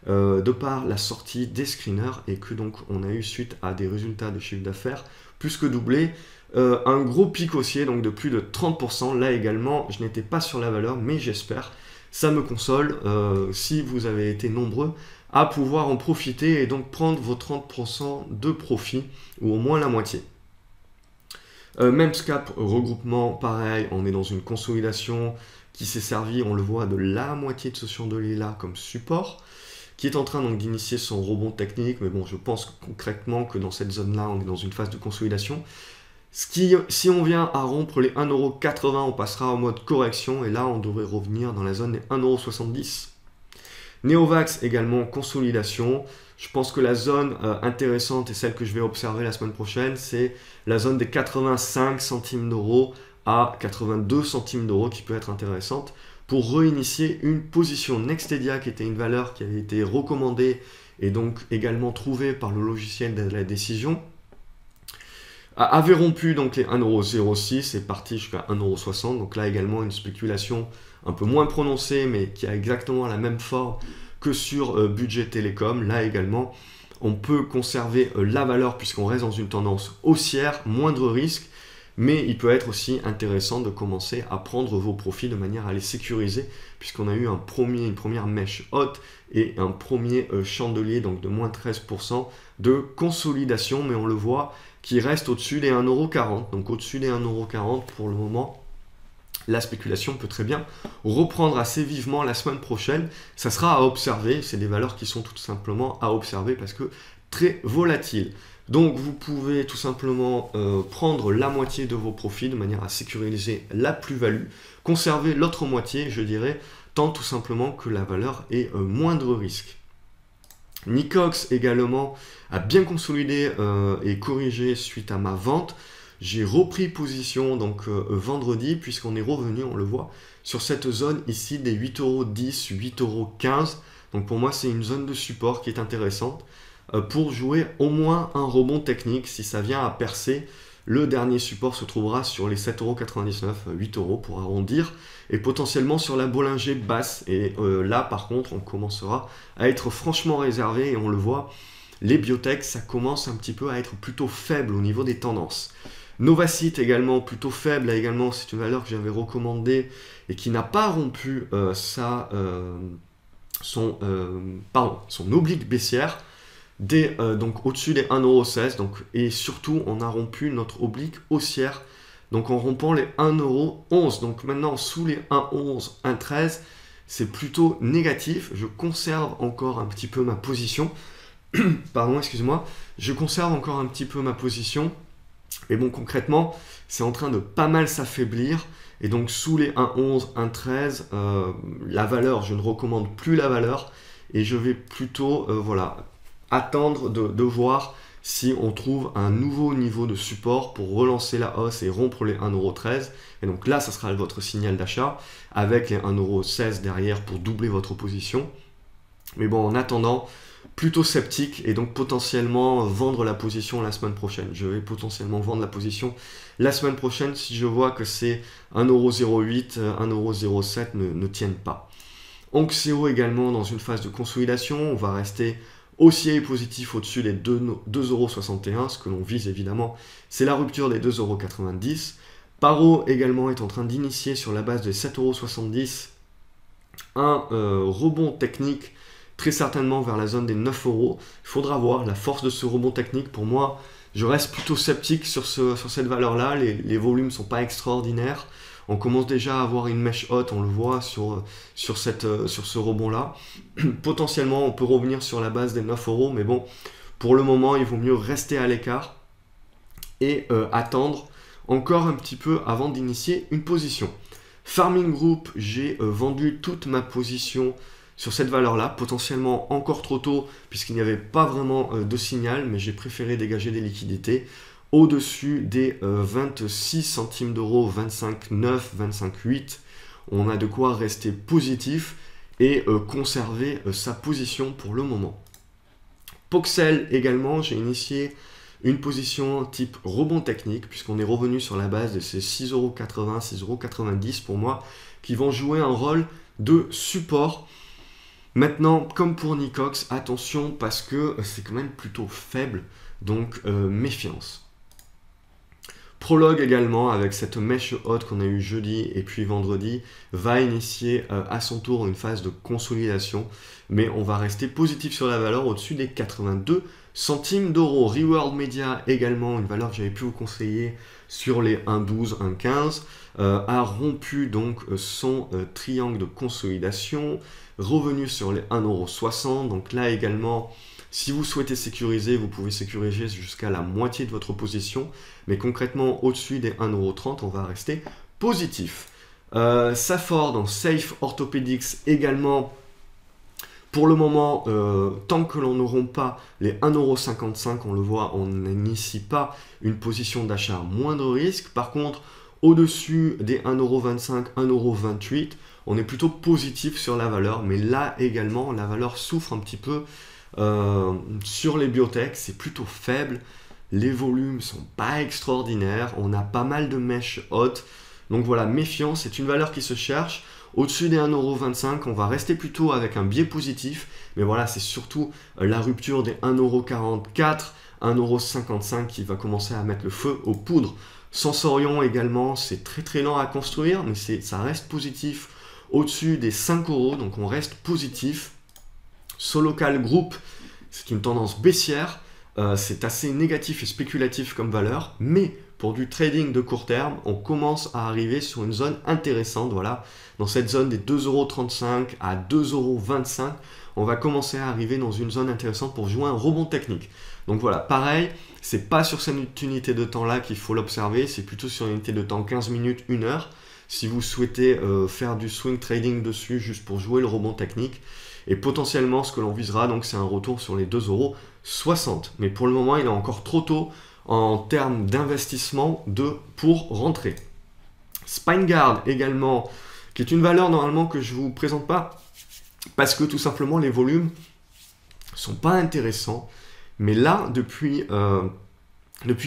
de par la sortie des screeners et que donc on a eu suite à des résultats de chiffre d'affaires plus que doublé. Un gros pic haussier, donc de plus de 30%. Là également, je n'étais pas sur la valeur, mais j'espère. Ça me console si vous avez été nombreux à pouvoir en profiter et donc prendre vos 30% de profit, ou au moins la moitié. Même scap, regroupement, pareil, on est dans une consolidation qui s'est servi, on le voit, de la moitié de ce chandelier-là comme support, qui est en train donc d'initier son rebond technique, mais bon, je pense concrètement que dans cette zone-là, on est dans une phase de consolidation. Si on vient à rompre les 1,80 €, on passera en mode correction, et là, on devrait revenir dans la zone des 1,70 €. Neovax également, consolidation. Je pense que la zone intéressante et celle que je vais observer la semaine prochaine, c'est la zone des 85 centimes d'euros à 82 centimes d'euros qui peut être intéressante pour réinitier une position. Nextedia, qui était une valeur qui avait été recommandée et donc également trouvée par le logiciel de la décision, avait rompu donc les 1,06 € et parti jusqu'à 1,60 €. Donc là également une spéculation un peu moins prononcée, mais qui a exactement la même forme que sur Budget Télécom. Là également, on peut conserver la valeur puisqu'on reste dans une tendance haussière, moindre risque, mais il peut être aussi intéressant de commencer à prendre vos profits de manière à les sécuriser, puisqu'on a eu une première mèche haute et un premier chandelier donc de moins 13% de consolidation, mais on le voit qui reste au-dessus des 1,40 €. Donc au-dessus des 1,40 € pour le moment, la spéculation peut très bien reprendre assez vivement la semaine prochaine. Ça sera à observer, c'est des valeurs qui sont tout simplement à observer parce que très volatiles. Donc vous pouvez tout simplement prendre la moitié de vos profits de manière à sécuriser la plus-value, conserver l'autre moitié, je dirais, tant tout simplement que la valeur est moindre risque. Nicox également a bien consolidé et corrigé suite à ma vente. J'ai repris position donc vendredi, puisqu'on est revenu, on le voit, sur cette zone ici des 8,10 €, 8,15 €. Donc pour moi, c'est une zone de support qui est intéressante pour jouer au moins un rebond technique. Si ça vient à percer, le dernier support se trouvera sur les 7,99 €, 8 € pour arrondir, et potentiellement sur la Bollinger basse. Et là, par contre, on commencera à être franchement réservé, et on le voit, les biotech, ça commence un petit peu à être plutôt faible au niveau des tendances. Novacite également, plutôt faible, là également, c'est une valeur que j'avais recommandée et qui n'a pas rompu son oblique baissière donc au-dessus des 1,16 €. Donc, et surtout, on a rompu notre oblique haussière, donc en rompant les 1,11 €. Donc maintenant, sous les 1,11, 1,13, c'est plutôt négatif. Je conserve encore un petit peu ma position. Pardon, excusez-moi. Je conserve encore un petit peu ma position. Et bon, concrètement, c'est en train de pas mal s'affaiblir. Et donc, sous les 1,11, 1,13, la valeur, je ne recommande plus la valeur. Et je vais plutôt attendre de voir si on trouve un nouveau niveau de support pour relancer la hausse et rompre les 1,13 €. Et donc là, ça sera votre signal d'achat avec les 1,16 € derrière pour doubler votre position. Mais bon, en attendant, plutôt sceptique et donc potentiellement vendre la position la semaine prochaine. Je vais potentiellement vendre la position la semaine prochaine si je vois que ces 1,08 €, 1,07 € ne tiennent pas. Onxeo également dans une phase de consolidation. On va rester haussier et positif au-dessus des 2,61 €. Ce que l'on vise évidemment, c'est la rupture des 2,90 €. Paro également est en train d'initier sur la base de 7,70 € un rebond technique, très certainement vers la zone des 9 €. Il faudra voir la force de ce rebond technique. Pour moi, je reste plutôt sceptique sur cette valeur-là. Les volumes ne sont pas extraordinaires. On commence déjà à avoir une mèche haute, on le voit sur ce rebond-là. Potentiellement, on peut revenir sur la base des 9 €, mais bon, pour le moment, il vaut mieux rester à l'écart et attendre encore un petit peu avant d'initier une position. Farming Group, j'ai vendu toute ma position sur cette valeur-là, potentiellement encore trop tôt, puisqu'il n'y avait pas vraiment de signal, mais j'ai préféré dégager des liquidités au-dessus des 26 centimes d'euros, 25,9, 25,8. On a de quoi rester positif et conserver sa position pour le moment. Poxel également, j'ai initié une position type rebond technique, puisqu'on est revenu sur la base de ces 6,80 €, 6,90 € pour moi, qui vont jouer un rôle de support. Maintenant, comme pour Nicox, attention parce que c'est quand même plutôt faible, donc méfiance. Prologue également, avec cette mèche haute qu'on a eu jeudi et puis vendredi, va initier à son tour une phase de consolidation, mais on va rester positif sur la valeur au-dessus des 82 centimes d'euros. Reworld Media également, une valeur que j'avais pu vous conseiller sur les 1,12, 1,15, a rompu donc son triangle de consolidation, revenu sur les 1,60 €. Donc là également, si vous souhaitez sécuriser, vous pouvez sécuriser jusqu'à la moitié de votre position, mais concrètement au-dessus des 1,30 €, on va rester positif. Safor, donc Safe Orthopedics également. Pour le moment, tant que l'on ne rompt pas les 1,55 €, on le voit, on n'initie pas une position d'achat à moindre risque. Par contre, au-dessus des 1,25 €, 1,28 €, on est plutôt positif sur la valeur. Mais là également, la valeur souffre un petit peu sur les biotech. C'est plutôt faible. Les volumes ne sont pas extraordinaires. On a pas mal de mèches hautes. Donc voilà, méfiance, c'est une valeur qui se cherche. Au-dessus des 1,25 €, on va rester plutôt avec un biais positif. Mais voilà, c'est surtout la rupture des 1,44 €, 1,55 € qui va commencer à mettre le feu aux poudres. Sensorion également, c'est très très lent à construire, mais ça reste positif au-dessus des 5 €. Donc on reste positif. Solocal Group, c'est une tendance baissière. C'est assez négatif et spéculatif comme valeur, mais pour du trading de court terme, on commence à arriver sur une zone intéressante. Voilà, dans cette zone des 2,35 € à 2,25 €, on va commencer à arriver dans une zone intéressante pour jouer un rebond technique. Donc voilà, pareil, c'est pas sur cette unité de temps là qu'il faut l'observer, c'est plutôt sur une unité de temps 15 minutes, 1 heure. Si vous souhaitez faire du swing trading dessus juste pour jouer le rebond technique. Et potentiellement, ce que l'on visera, donc, c'est un retour sur les 2,60 €. Mais pour le moment, il est encore trop tôt en termes d'investissement pour rentrer. Spineguard également, qui est une valeur normalement que je ne vous présente pas, parce que tout simplement, les volumes ne sont pas intéressants. Mais là, depuis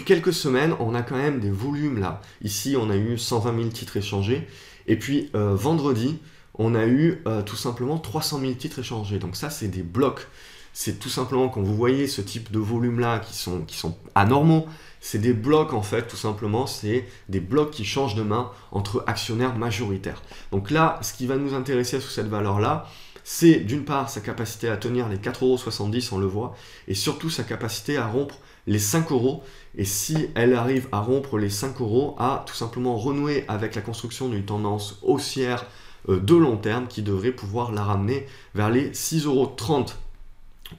quelques semaines, on a quand même des volumes là. Ici, on a eu 120 000 titres échangés. Et puis, vendredi, on a eu tout simplement 300 000 titres échangés. Donc ça, c'est des blocs. C'est tout simplement, quand vous voyez ce type de volume-là qui sont anormaux, c'est des blocs en fait, tout simplement. C'est des blocs qui changent de main entre actionnaires majoritaires. Donc là, ce qui va nous intéresser sur cette valeur-là, c'est d'une part sa capacité à tenir les 4,70 €, on le voit, et surtout sa capacité à rompre les 5 €. Et si elle arrive à rompre les 5 €, à tout simplement renouer avec la construction d'une tendance haussière de long terme qui devrait pouvoir la ramener vers les 6,30 €.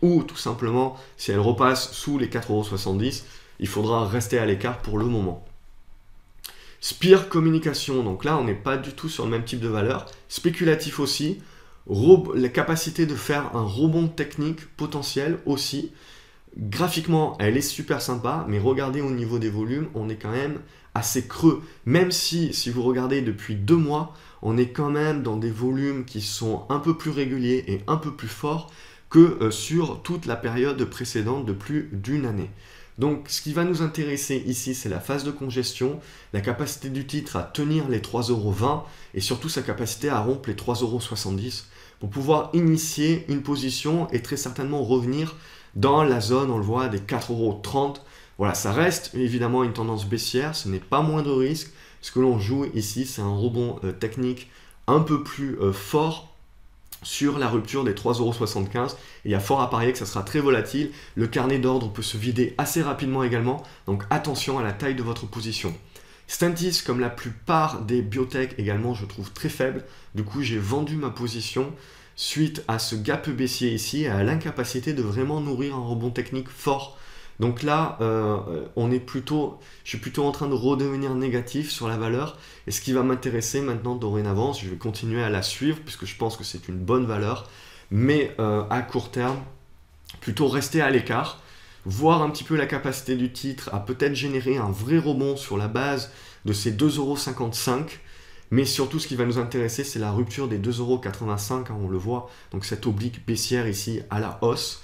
Ou tout simplement, si elle repasse sous les 4,70 €, il faudra rester à l'écart pour le moment. Spire Communication, donc là on n'est pas du tout sur le même type de valeur. Spéculatif aussi, la capacité de faire un rebond technique potentiel aussi. Graphiquement, elle est super sympa, mais regardez au niveau des volumes, on est quand même assez creux. Même si vous regardez depuis 2 mois, on est quand même dans des volumes qui sont un peu plus réguliers et un peu plus forts que sur toute la période précédente de plus d'une année. Donc ce qui va nous intéresser ici, c'est la phase de congestion, la capacité du titre à tenir les 3,20 € et surtout sa capacité à rompre les 3,70 € pour pouvoir initier une position et très certainement revenir dans la zone, on le voit, des 4,30 €. Voilà, ça reste évidemment une tendance baissière, ce n'est pas moins de risque. Ce que l'on joue ici, c'est un rebond technique un peu plus fort sur la rupture des 3,75 €. Il y a fort à parier que ça sera très volatile. Le carnet d'ordre peut se vider assez rapidement également, donc attention à la taille de votre position. Stellantis, comme la plupart des biotech également, je trouve très faible. Du coup, j'ai vendu ma position suite à ce gap baissier ici et à l'incapacité de vraiment nourrir un rebond technique fort. Donc là, je suis plutôt en train de redevenir négatif sur la valeur. Et ce qui va m'intéresser maintenant dorénavant, je vais continuer à la suivre puisque je pense que c'est une bonne valeur. Mais à court terme, plutôt rester à l'écart, voir un petit peu la capacité du titre à peut-être générer un vrai rebond sur la base de ces 2,55 €. Mais surtout, ce qui va nous intéresser, c'est la rupture des 2,85 €, on le voit. Donc cette oblique baissière ici à la hausse,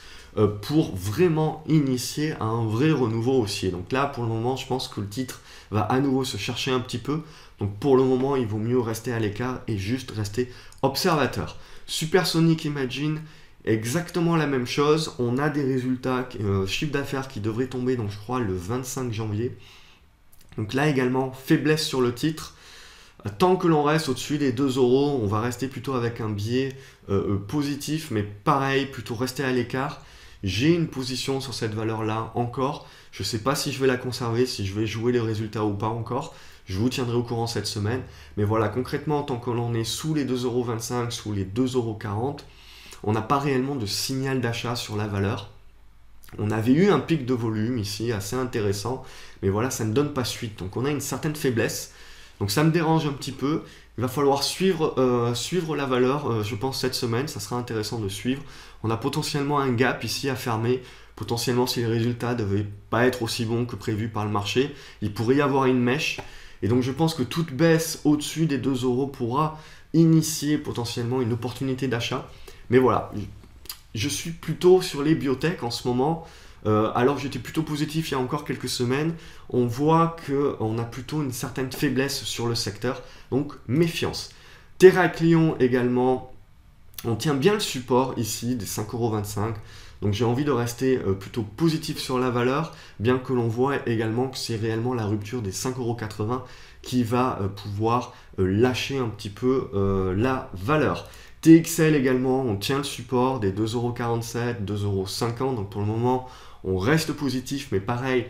pour vraiment initier un vrai renouveau haussier. Donc là, pour le moment, je pense que le titre va à nouveau se chercher un petit peu. Donc pour le moment, il vaut mieux rester à l'écart et juste rester observateur. Supersonic Imagine, exactement la même chose. On a des résultats, chiffre d'affaires qui devrait tomber, donc je crois, le 25 janvier. Donc là également, faiblesse sur le titre. Tant que l'on reste au-dessus des 2 euros, on va rester plutôt avec un biais positif, mais pareil, plutôt rester à l'écart. J'ai une position sur cette valeur-là encore. Je ne sais pas si je vais la conserver, si je vais jouer les résultats ou pas encore. Je vous tiendrai au courant cette semaine. Mais voilà, concrètement, tant que l'on est sous les 2,25 €, sous les 2,40 €, on n'a pas réellement de signal d'achat sur la valeur. On avait eu un pic de volume ici, assez intéressant. Mais voilà, ça ne donne pas suite. Donc on a une certaine faiblesse. Donc ça me dérange un petit peu. Il va falloir suivre la valeur, je pense, cette semaine. Ça sera intéressant de suivre. On a potentiellement un gap ici à fermer. Potentiellement, si les résultats ne devaient pas être aussi bons que prévu par le marché, il pourrait y avoir une mèche. Et donc je pense que toute baisse au-dessus des 2 € pourra initier potentiellement une opportunité d'achat. Mais voilà, je suis plutôt sur les biotech en ce moment. Alors que j'étais plutôt positif il y a encore quelques semaines, on voit qu'on a plutôt une certaine faiblesse sur le secteur, donc méfiance. Terraclion également, on tient bien le support ici des 5,25 €, donc j'ai envie de rester plutôt positif sur la valeur, bien que l'on voit également que c'est réellement la rupture des 5,80 € qui va pouvoir lâcher un petit peu la valeur. TXL également, on tient le support des 2,47 €, 2,50 €, donc pour le moment, on reste positif, mais pareil,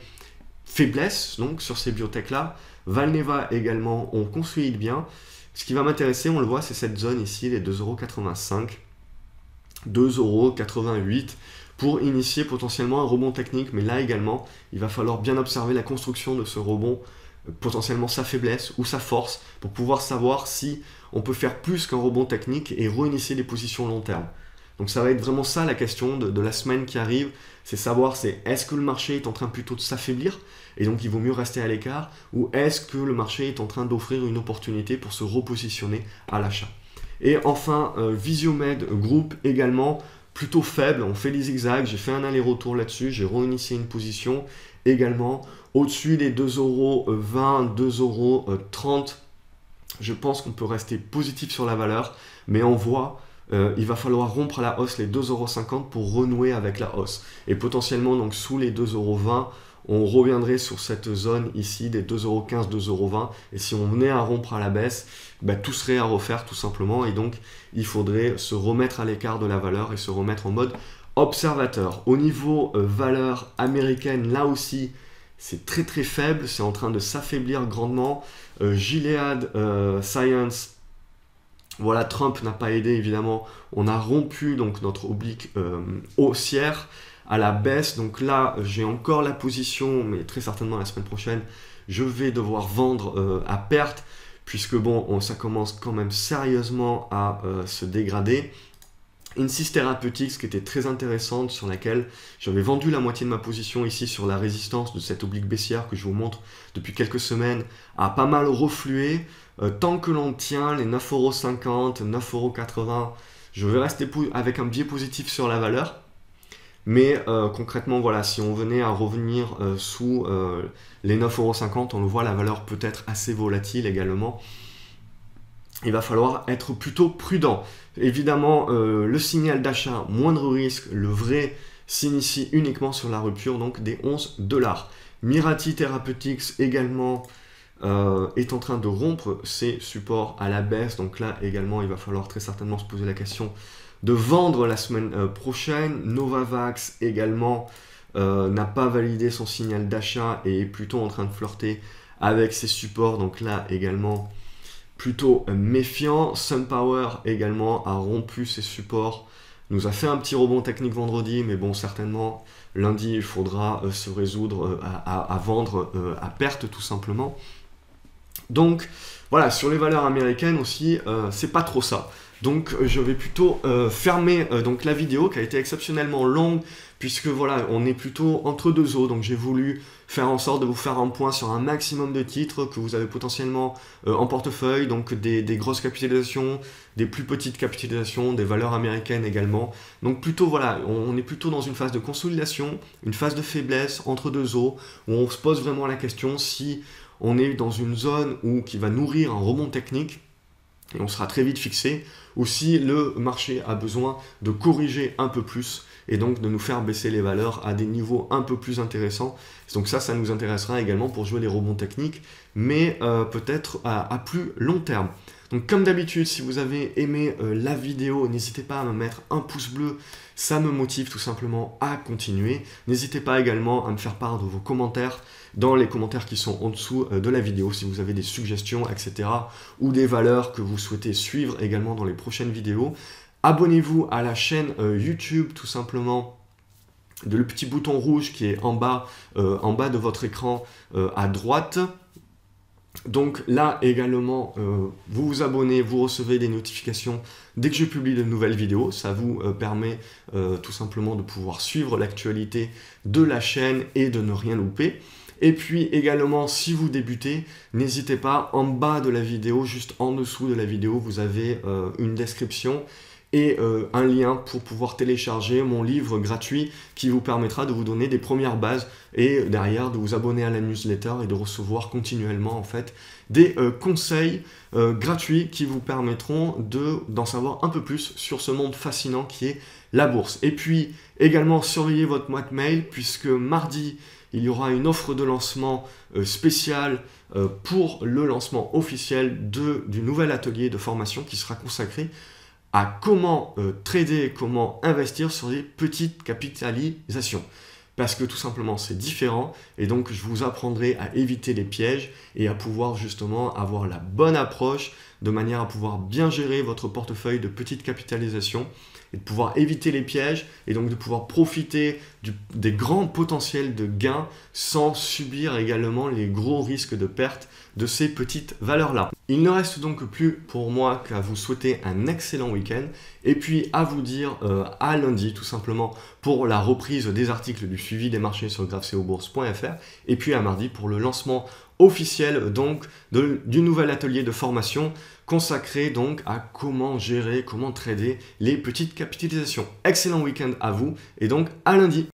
faiblesse donc sur ces biotech-là. Valneva également, on consolide bien. Ce qui va m'intéresser, on le voit, c'est cette zone ici, les 2,85 €, 2,88 € pour initier potentiellement un rebond technique. Mais là également, il va falloir bien observer la construction de ce rebond, potentiellement sa faiblesse ou sa force, pour pouvoir savoir si on peut faire plus qu'un rebond technique et réinitier des positions long terme. Donc ça va être vraiment ça la question de la semaine qui arrive, c'est savoir est-ce que le marché est en train plutôt de s'affaiblir et donc il vaut mieux rester à l'écart, ou est-ce que le marché est en train d'offrir une opportunité pour se repositionner à l'achat. Et enfin, Visiomed Group également, plutôt faible, on fait des zigzags, j'ai fait un aller-retour là-dessus, j'ai réinitié une position également au-dessus des 2,20 €, 2,30 €. Je pense qu'on peut rester positif sur la valeur, mais on voit il va falloir rompre à la hausse les 2,50 € pour renouer avec la hausse. Et potentiellement, donc sous les 2,20 €, on reviendrait sur cette zone ici des 2,15 €, 2,20 €. Et si on venait à rompre à la baisse, tout serait à refaire tout simplement. Et donc, il faudrait se remettre à l'écart de la valeur et se remettre en mode observateur. Au niveau valeur américaine, là aussi, c'est très très faible. C'est en train de s'affaiblir grandement. Gilead Science, voilà, Trump n'a pas aidé évidemment, on a rompu donc notre oblique haussière à la baisse, donc là j'ai encore la position, mais très certainement la semaine prochaine je vais devoir vendre à perte, puisque bon, ça commence quand même sérieusement à se dégrader. Insys Therapeutics qui était très intéressante, sur laquelle j'avais vendu la moitié de ma position ici sur la résistance de cette oblique baissière que je vous montre depuis quelques semaines, a pas mal reflué. Tant que l'on tient les 9,50 €, 9,80 €, je vais rester avec un biais positif sur la valeur. Mais concrètement, voilà, si on venait à revenir sous les 9,50 €, on le voit, la valeur peut être assez volatile également. Il va falloir être plutôt prudent. Évidemment, le signal d'achat, moindre risque, le vrai s'initie uniquement sur la rupture donc des 11 $. Mirati Therapeutics également est en train de rompre ses supports à la baisse. Donc là également, il va falloir très certainement se poser la question de vendre la semaine prochaine. Novavax également n'a pas validé son signal d'achat et est plutôt en train de flirter avec ses supports. Donc là également, plutôt méfiant. SunPower également a rompu ses supports, nous a fait un petit rebond technique vendredi, mais bon, certainement lundi il faudra se résoudre à vendre à perte tout simplement. Donc voilà, sur les valeurs américaines aussi, c'est pas trop ça. Donc je vais plutôt fermer donc la vidéo qui a été exceptionnellement longue, puisque voilà, on est plutôt entre deux eaux. Donc j'ai voulu faire en sorte de vous faire un point sur un maximum de titres que vous avez potentiellement en portefeuille, donc des grosses capitalisations, des plus petites capitalisations, des valeurs américaines également. Donc plutôt voilà, on est plutôt dans une phase de consolidation, une phase de faiblesse entre deux eaux, où on se pose vraiment la question si on est dans une zone qui va nourrir un rebond technique, et on sera très vite fixé, ou si le marché a besoin de corriger un peu plus et donc de nous faire baisser les valeurs à des niveaux un peu plus intéressants. Donc ça nous intéressera également pour jouer les rebonds techniques, mais peut-être à plus long terme. Donc comme d'habitude, si vous avez aimé la vidéo, n'hésitez pas à me mettre un pouce bleu, ça me motive tout simplement à continuer. N'hésitez pas également à me faire part de vos commentaires dans les commentaires qui sont en dessous de la vidéo, si vous avez des suggestions, etc. ou des valeurs que vous souhaitez suivre également dans les prochaines vidéos. Abonnez-vous à la chaîne YouTube tout simplement, le petit bouton rouge qui est en bas de votre écran à droite. Donc là également, vous vous abonnez, vous recevez des notifications dès que je publie de nouvelles vidéos. Ça vous permet tout simplement de pouvoir suivre l'actualité de la chaîne et de ne rien louper. Et puis également, si vous débutez, n'hésitez pas, en bas de la vidéo, juste en dessous de la vidéo, vous avez une description et un lien pour pouvoir télécharger mon livre gratuit qui vous permettra de vous donner des premières bases et derrière de vous abonner à la newsletter et de recevoir continuellement en fait des conseils gratuits qui vous permettront d'en savoir un peu plus sur ce monde fascinant qui est la bourse. Et puis également surveillez votre boîte mail puisque mardi il y aura une offre de lancement spéciale pour le lancement officiel du nouvel atelier de formation qui sera consacré à comment trader, comment investir sur des petites capitalisations. Parce que tout simplement c'est différent et donc je vous apprendrai à éviter les pièges et à pouvoir justement avoir la bonne approche de manière à pouvoir bien gérer votre portefeuille de petite capitalisation et de pouvoir éviter les pièges et donc de pouvoir profiter des grands potentiels de gains sans subir également les gros risques de perte de ces petites valeurs-là. Il ne reste donc plus pour moi qu'à vous souhaiter un excellent week-end et puis à vous dire à lundi tout simplement pour la reprise des articles du suivi des marchés sur graphcobourse.fr et puis à mardi pour le lancement officiel donc du nouvel atelier de formation consacré donc à comment gérer, comment trader les petites capitalisations. Excellent week-end à vous et donc à lundi.